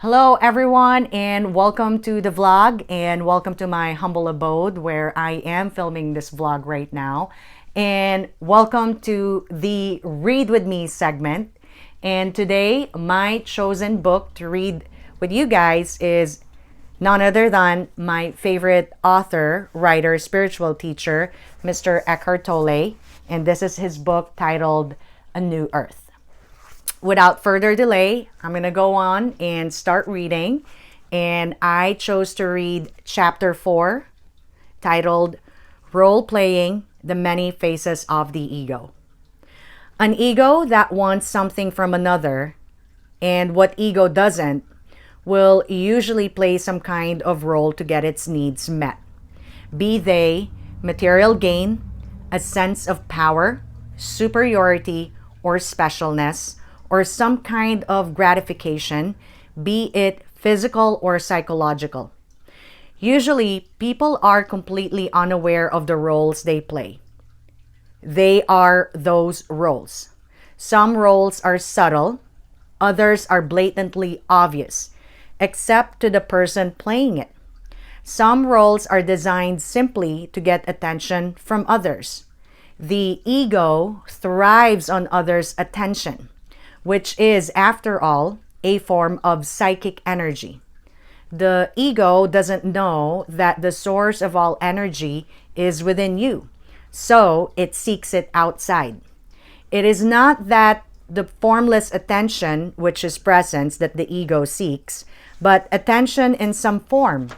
Hello, everyone, and welcome to the vlog, and welcome to my humble abode where I am filming this vlog right now. And welcome to the Read With Me segment. And today, my chosen book to read with you guys is none other than my favorite author, writer, spiritual teacher, Mr. Eckhart Tolle. And this is his book titled A New Earth. Without further delay, I'm going to go on and start reading. And I chose to read chapter 4, titled Role Playing the Many Faces of the Ego. An ego that wants something from another, and what ego doesn't, will usually play some kind of role to get its needs met. Be they material gain, a sense of power, superiority, or specialness, or some kind of gratification, be it physical or psychological. Usually, people are completely unaware of the roles they play. They are those roles. Some roles are subtle, others are blatantly obvious, except to the person playing it. Some roles are designed simply to get attention from others. The ego thrives on others' attention, which is, after all, a form of psychic energy. The ego doesn't know that the source of all energy is within you, so it seeks it outside. It is not that the formless attention, which is presence, that the ego seeks, but attention in some form,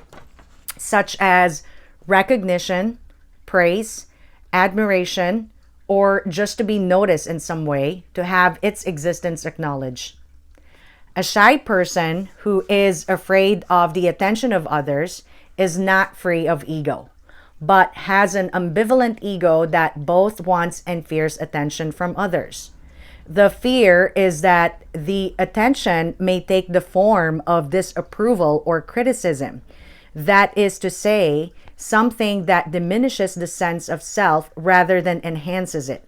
such as recognition, praise, admiration, or just to be noticed in some way, to have its existence acknowledged. A shy person who is afraid of the attention of others is not free of ego, but has an ambivalent ego that both wants and fears attention from others. The fear is that the attention may take the form of disapproval or criticism. That is to say, something that diminishes the sense of self rather than enhances it.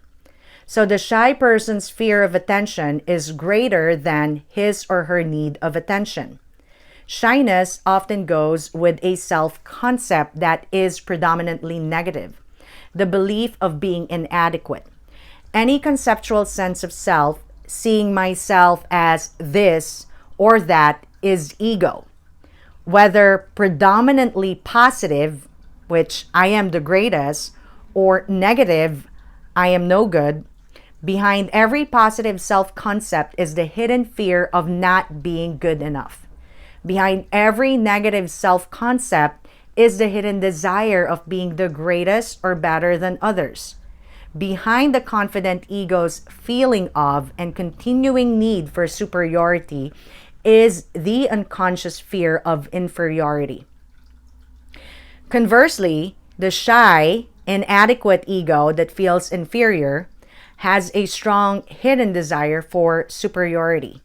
So the shy person's fear of attention is greater than his or her need of attention. Shyness often goes with a self-concept that is predominantly negative, the belief of being inadequate. Any conceptual sense of self, seeing myself as this or that, is ego. Whether predominantly positive, which I am the greatest, or negative, I am no good, behind every positive self-concept is the hidden fear of not being good enough. Behind every negative self-concept is the hidden desire of being the greatest or better than others. Behind the confident ego's feeling of and continuing need for superiority is the unconscious fear of inferiority. Conversely, the shy, inadequate ego that feels inferior has a strong hidden desire for superiority.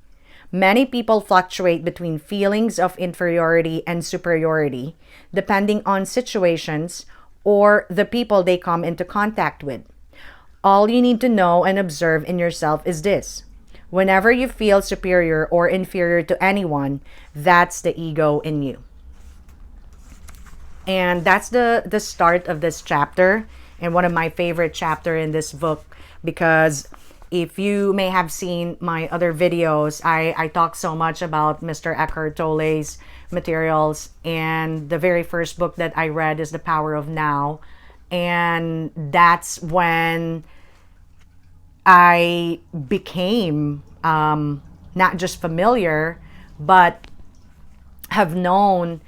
Many people fluctuate between feelings of inferiority and superiority, depending on situations or the people they come into contact with. All you need to know and observe in yourself is this: whenever you feel superior or inferior to anyone, that's the ego in you. And that's the start of this chapter, and one of my favorite chapter in this book, because if you may have seen my other videos, I talk so much about Mr. Eckhart Tolle's materials, and the very first book that I read is The Power of Now. And that's when I became not just familiar, but have known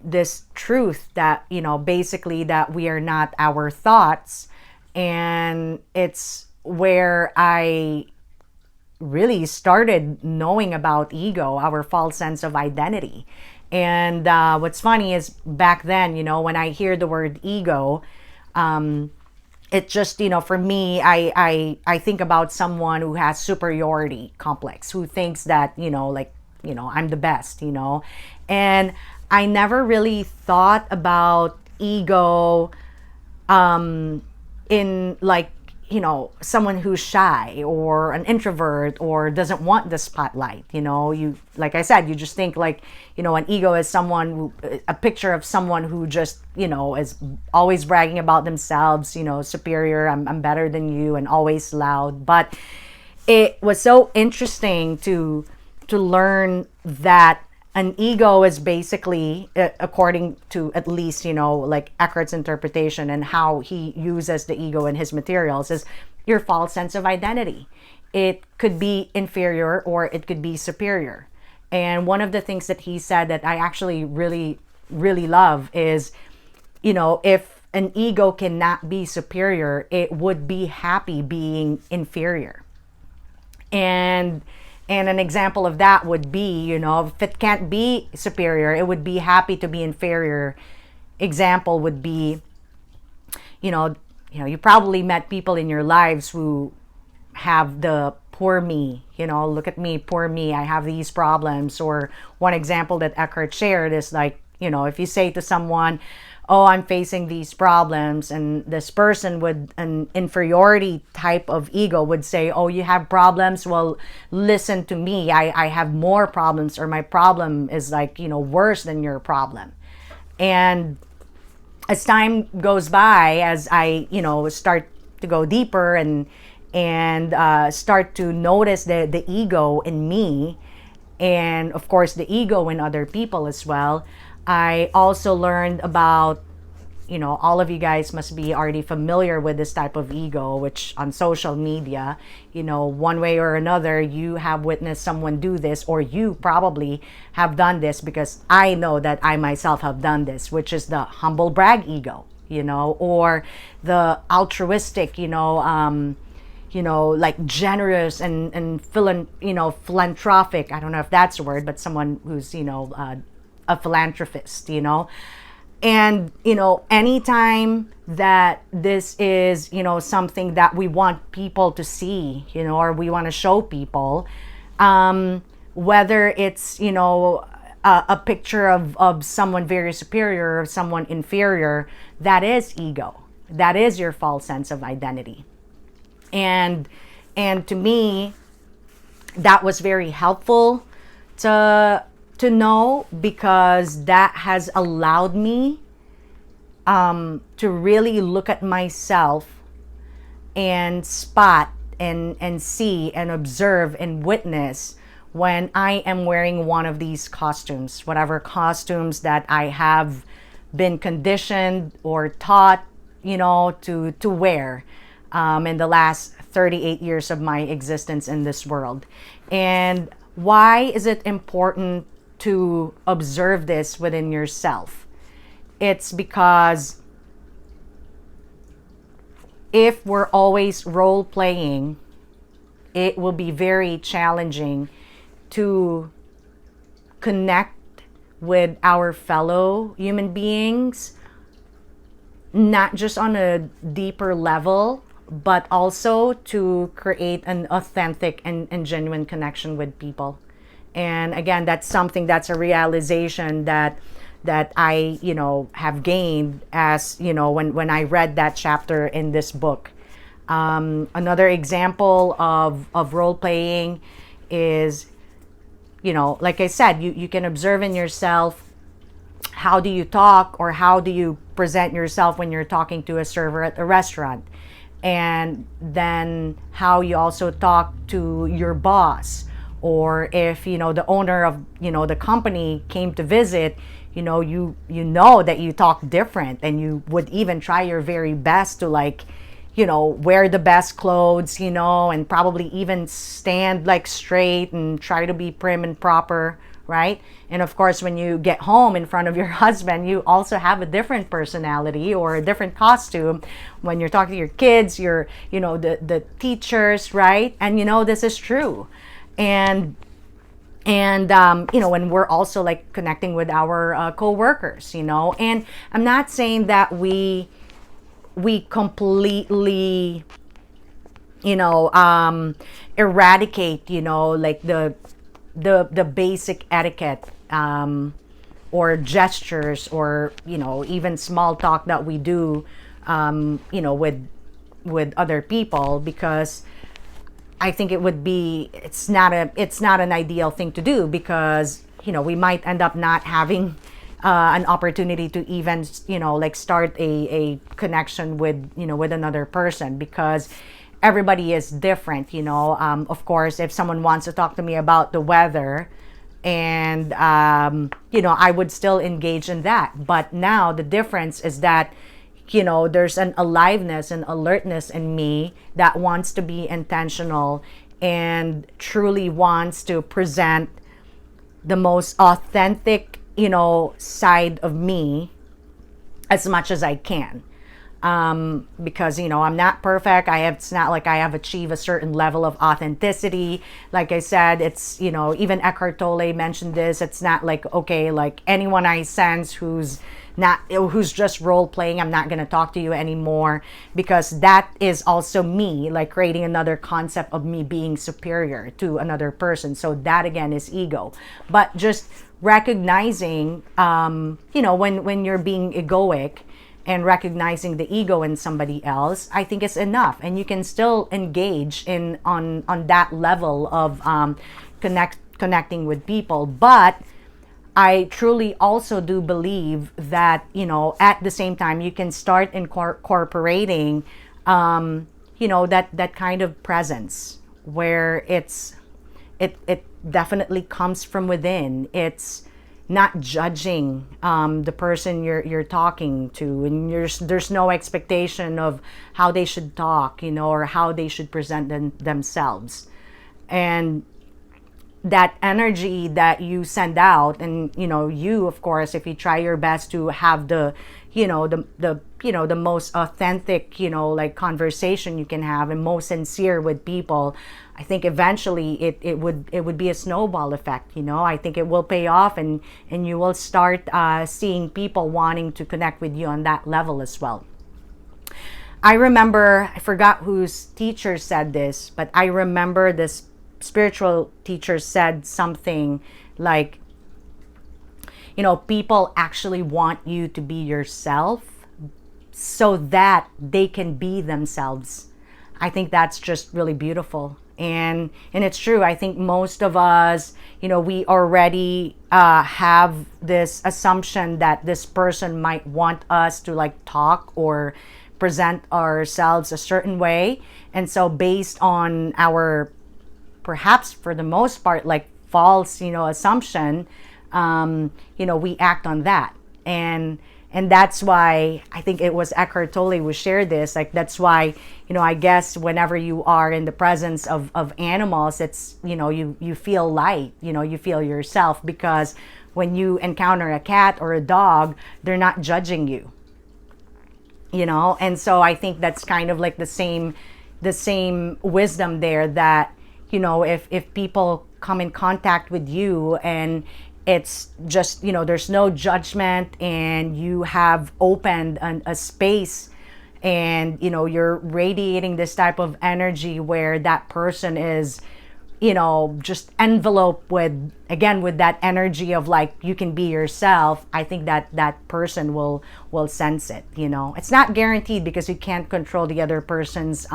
this truth that, basically that we are not our thoughts. And it's where I really started knowing about ego, our false sense of identity. And what's funny is back then, when I hear the word ego, it just, for me, I think about someone who has superiority complex, who thinks that, I'm the best, and I never really thought about ego in like, someone who's shy or an introvert or doesn't want the spotlight. You, like I said, you just think like, an ego is someone who, a picture of someone who just, is always bragging about themselves, superior, I'm better than you, and always loud. But it was so interesting to learn that an ego is basically, according to at least, like Eckhart's interpretation and how he uses the ego in his materials, is your false sense of identity. It could be inferior or it could be superior. And one of the things that he said that I actually really, really love is, if an ego cannot be superior, it would be happy being inferior. And an example of that would be, if it can't be superior, it would be happy to be inferior. Example would be, you probably met people in your lives who have the poor me, look at me, poor me, I have these problems. Or one example that Eckhart shared is like, if you say to someone, oh, I'm facing these problems, and this person with an inferiority type of ego would say, oh, you have problems, well, listen to me, I have more problems, or my problem is like, worse than your problem. And as time goes by, as I start to go deeper and start to notice the ego in me, and of course the ego in other people as well, I also learned about, all of you guys must be already familiar with this type of ego, which on social media, one way or another, you have witnessed someone do this, or you probably have done this, because I know that I myself have done this, which is the humble brag ego, or the altruistic, like generous and philanthropic. I don't know if that's a word, but someone who's, a philanthropist, and anytime that this is something that we want people to see, or we want to show people, whether it's a picture of someone very superior or someone inferior, that is ego, that is your false sense of identity. And to me, that was very helpful to know, because that has allowed me to really look at myself and spot and see and observe and witness when I am wearing one of these costumes, whatever costumes that I have been conditioned or taught, to wear in the last 38 years of my existence in this world. And why is it important to observe this within yourself? It's because if we're always role playing, it will be very challenging to connect with our fellow human beings, not just on a deeper level, but also to create an authentic and genuine connection with people. And again, that's something, that's a realization that I, have gained as, when I read that chapter in this book. Another example of role playing is, like I said, you can observe in yourself, how do you talk or how do you present yourself when you're talking to a server at a restaurant? And then how you also talk to your boss, or if the owner of the company came to visit, you know that you talk different, and you would even try your very best to wear the best clothes, and probably even stand straight and try to be prim and proper, right? And of course, when you get home in front of your husband, you also have a different personality or a different costume. When you're talking to your kids, the teachers, right? And this is true. And when we're also connecting with our co-workers, and I'm not saying that we completely eradicate the basic etiquette or gestures, or even small talk that we do with with other people, because I think it's not an ideal thing to do, because we might end up not having an opportunity to even like start a connection with with another person, because everybody is different. Of course, if someone wants to talk to me about the weather, and I would still engage in that. But now the difference is that there's an aliveness and alertness in me that wants to be intentional and truly wants to present the most authentic side of me as much as I can. Because I'm not perfect. It's not like I have achieved a certain level of authenticity. Like I said, it's even Eckhart Tolle mentioned this. It's not like, okay, like anyone I sense who's just role playing, I'm not going to talk to you anymore, because that is also me, like creating another concept of me being superior to another person. So that again is ego. But just recognizing when you're being egoic and recognizing the ego in somebody else, I think is enough. And you can still engage on that level of connecting with people. But I truly also do believe that at the same time you can start incorporating that kind of presence where it definitely comes from within. It's not judging the person you're talking to, and there's no expectation of how they should talk, or how they should present themselves. And that energy that you send out, and you, of course, if you try your best to have the most authentic like conversation you can have, and most sincere with people, I think eventually it would be a snowball effect. I think it will pay off, and you will start seeing people wanting to connect with you on that level as well. I remember, I forgot whose teacher said this, but I remember this spiritual teacher said something like, people actually want you to be yourself so that they can be themselves. I think that's just really beautiful. And it's true. I think most of us, we already have this assumption that this person might want us to like talk or present ourselves a certain way. And so based on our, perhaps for the most part, like false, assumption, we act on that. And that's why I think it was Eckhart Tolle who shared this. Like, that's why, I guess whenever you are in the presence of animals, it's, you feel light, you feel yourself, because when you encounter a cat or a dog, they're not judging you, And so I think that's kind of like the same wisdom there, that, if people come in contact with you and it's just, there's no judgment, and you have opened a space, and, you're radiating this type of energy where that person is, just enveloped with that energy of like, you can be yourself. I think that person will sense it. It's not guaranteed, because you can't control the other person's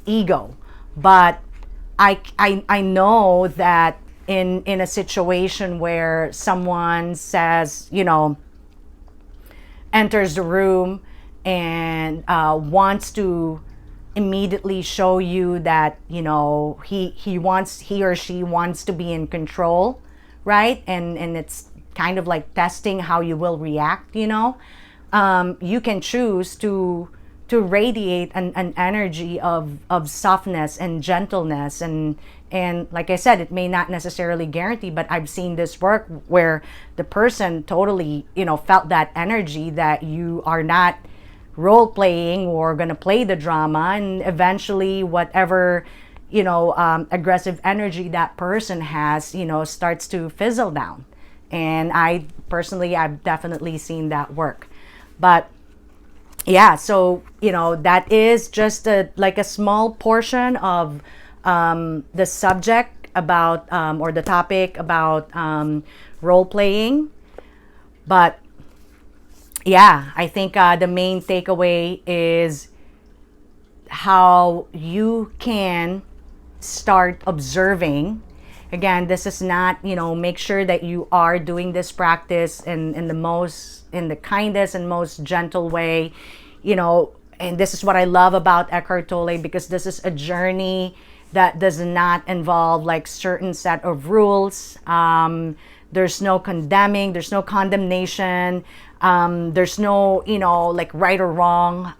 ego. But I know that in a situation where someone says, enters the room and wants to immediately show you that, he or she wants to be in control, right? And it's kind of like testing how you will react, you can choose to radiate an energy of softness and gentleness, and like I said, it may not necessarily guarantee, but I've seen this work where the person totally felt that energy, that you are not role playing or gonna play the drama, and eventually whatever aggressive energy that person has starts to fizzle down. And I've definitely seen that work. But yeah, so that is just a small portion of the subject about or the topic about role playing. But yeah, I think the main takeaway is how you can start observing. Again, this is not, make sure that you are doing this practice in the kindest and most gentle way, and this is what I love about Eckhart Tolle, because this is a journey that does not involve like certain set of rules. There's no condemning, there's no condemnation, there's no, like right or wrong.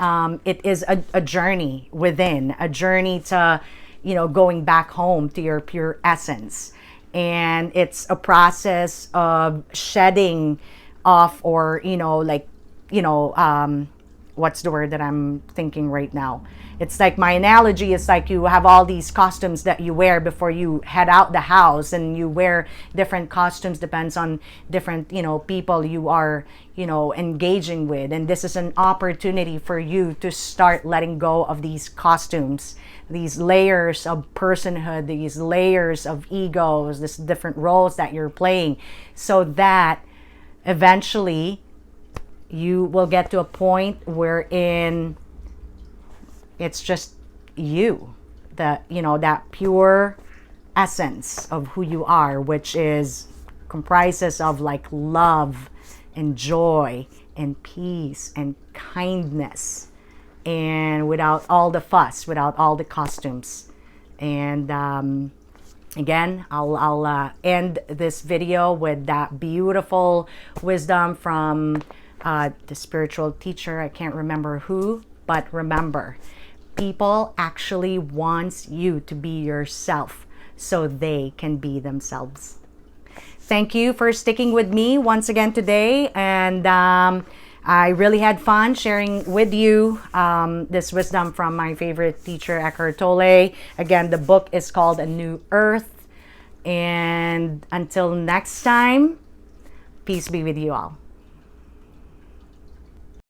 It is a journey within, a journey to, going back home to your pure essence. And it's a process of shedding off, or, what's the word that I'm thinking right now? It's like, my analogy is like you have all these costumes that you wear before you head out the house, and you wear different costumes, depends on different, people you are, engaging with. And this is an opportunity for you to start letting go of these costumes, these layers of personhood, these layers of egos, these different roles that you're playing, so that eventually you will get to a point wherein it's just you, that that pure essence of who you are, which is comprises of like love and joy and peace and kindness, and without all the fuss, without all the costumes. And again, I'll end this video with that beautiful wisdom from the spiritual teacher. I can't remember who, but remember, people actually wants you to be yourself so they can be themselves. Thank you for sticking with me once again today, and I really had fun sharing with you this wisdom from my favorite teacher, Eckhart Tolle. Again, the book is called A New Earth. And until next time, peace be with you all.